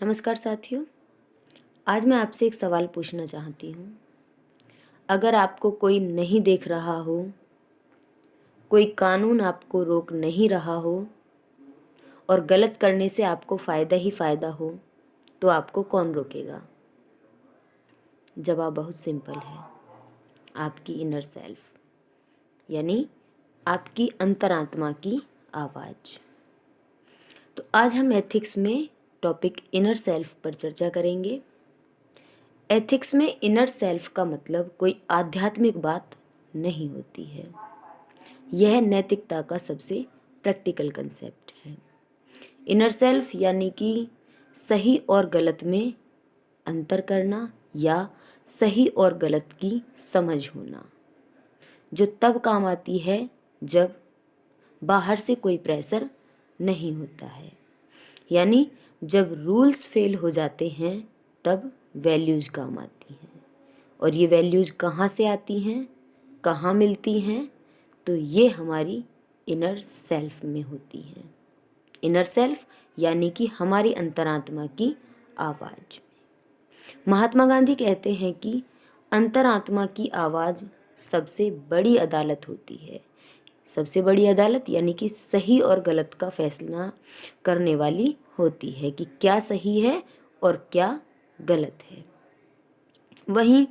नमस्कार साथियों, आज मैं आपसे एक सवाल पूछना चाहती हूँ। अगर आपको कोई नहीं देख रहा हो, कोई कानून आपको रोक नहीं रहा हो और गलत करने से आपको फ़ायदा ही फ़ायदा हो, तो आपको कौन रोकेगा? जवाब बहुत सिंपल है, आपकी इनर सेल्फ, यानी आपकी अंतरात्मा की आवाज़। तो आज हम एथिक्स में टॉपिक इनर सेल्फ पर चर्चा करेंगे। एथिक्स में इनर सेल्फ का मतलब कोई आध्यात्मिक बात नहीं होती है। यह नैतिकता का सबसे प्रैक्टिकल कंसेप्ट है। इनर सेल्फ यानी कि सही और गलत में अंतर करना या सही और गलत की समझ होना, जो तब काम आती है जब बाहर से कोई प्रेशर नहीं होता है, यानी जब रूल्स फेल हो जाते हैं तब वैल्यूज़ काम आती हैं। और ये वैल्यूज़ कहाँ से आती हैं, कहाँ मिलती हैं? तो ये हमारी इनर सेल्फ में होती हैं। इनर सेल्फ यानी कि हमारी अंतरात्मा की आवाज़। महात्मा गांधी कहते हैं कि अंतरात्मा की आवाज़ सबसे बड़ी अदालत होती है। सबसे बड़ी अदालत यानी कि सही और गलत का फैसला करने वाली होती है कि क्या सही है और क्या गलत है। वहीं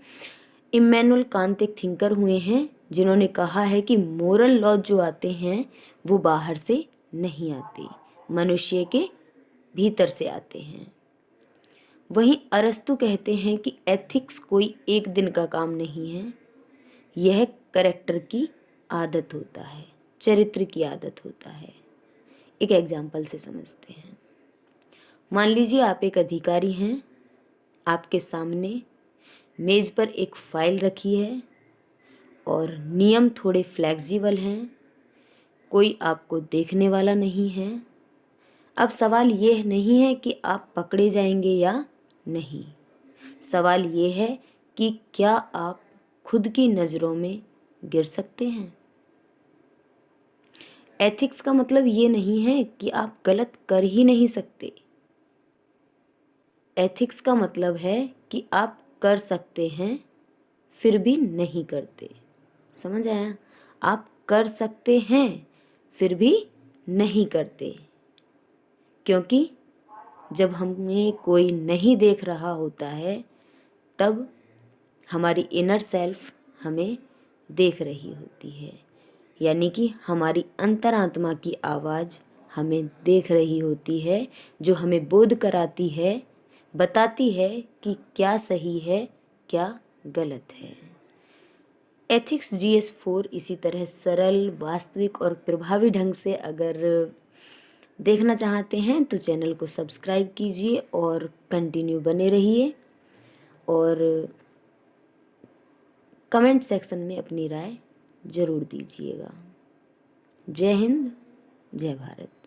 इम्मैनुअल कांत एक थिंकर हुए हैं जिन्होंने कहा है कि मोरल लॉ जो आते हैं वो बाहर से नहीं आते, मनुष्य के भीतर से आते हैं। वहीं अरस्तु कहते हैं कि एथिक्स कोई एक दिन का काम नहीं है, यह कैरेक्टर की आदत होता है, चरित्र की आदत होता है। एक एग्जाम्पल से समझते हैं। मान लीजिए आप एक अधिकारी हैं, आपके सामने मेज पर एक फाइल रखी है और नियम थोड़े फ्लेक्सिबल हैं, कोई आपको देखने वाला नहीं है। अब सवाल ये नहीं है कि आप पकड़े जाएंगे या नहीं, सवाल ये है कि क्या आप खुद की नज़रों में गिर सकते हैं। एथिक्स का मतलब ये नहीं है कि आप गलत कर ही नहीं सकते। एथिक्स का मतलब है कि आप कर सकते हैं फिर भी नहीं करते। समझ आया? आप कर सकते हैं फिर भी नहीं करते, क्योंकि जब हमें कोई नहीं देख रहा होता है तब हमारी इनर सेल्फ हमें देख रही होती है, यानी कि हमारी अंतरात्मा की आवाज़ हमें देख रही होती है, जो हमें बोध कराती है, बताती है कि क्या सही है क्या गलत है। एथिक्स GS4 इसी तरह सरल, वास्तविक और प्रभावी ढंग से अगर देखना चाहते हैं तो चैनल को सब्सक्राइब कीजिए और कंटिन्यू बने रहिए और कमेंट सेक्शन में अपनी राय ज़रूर दीजिएगा। जय हिंद, जय भारत।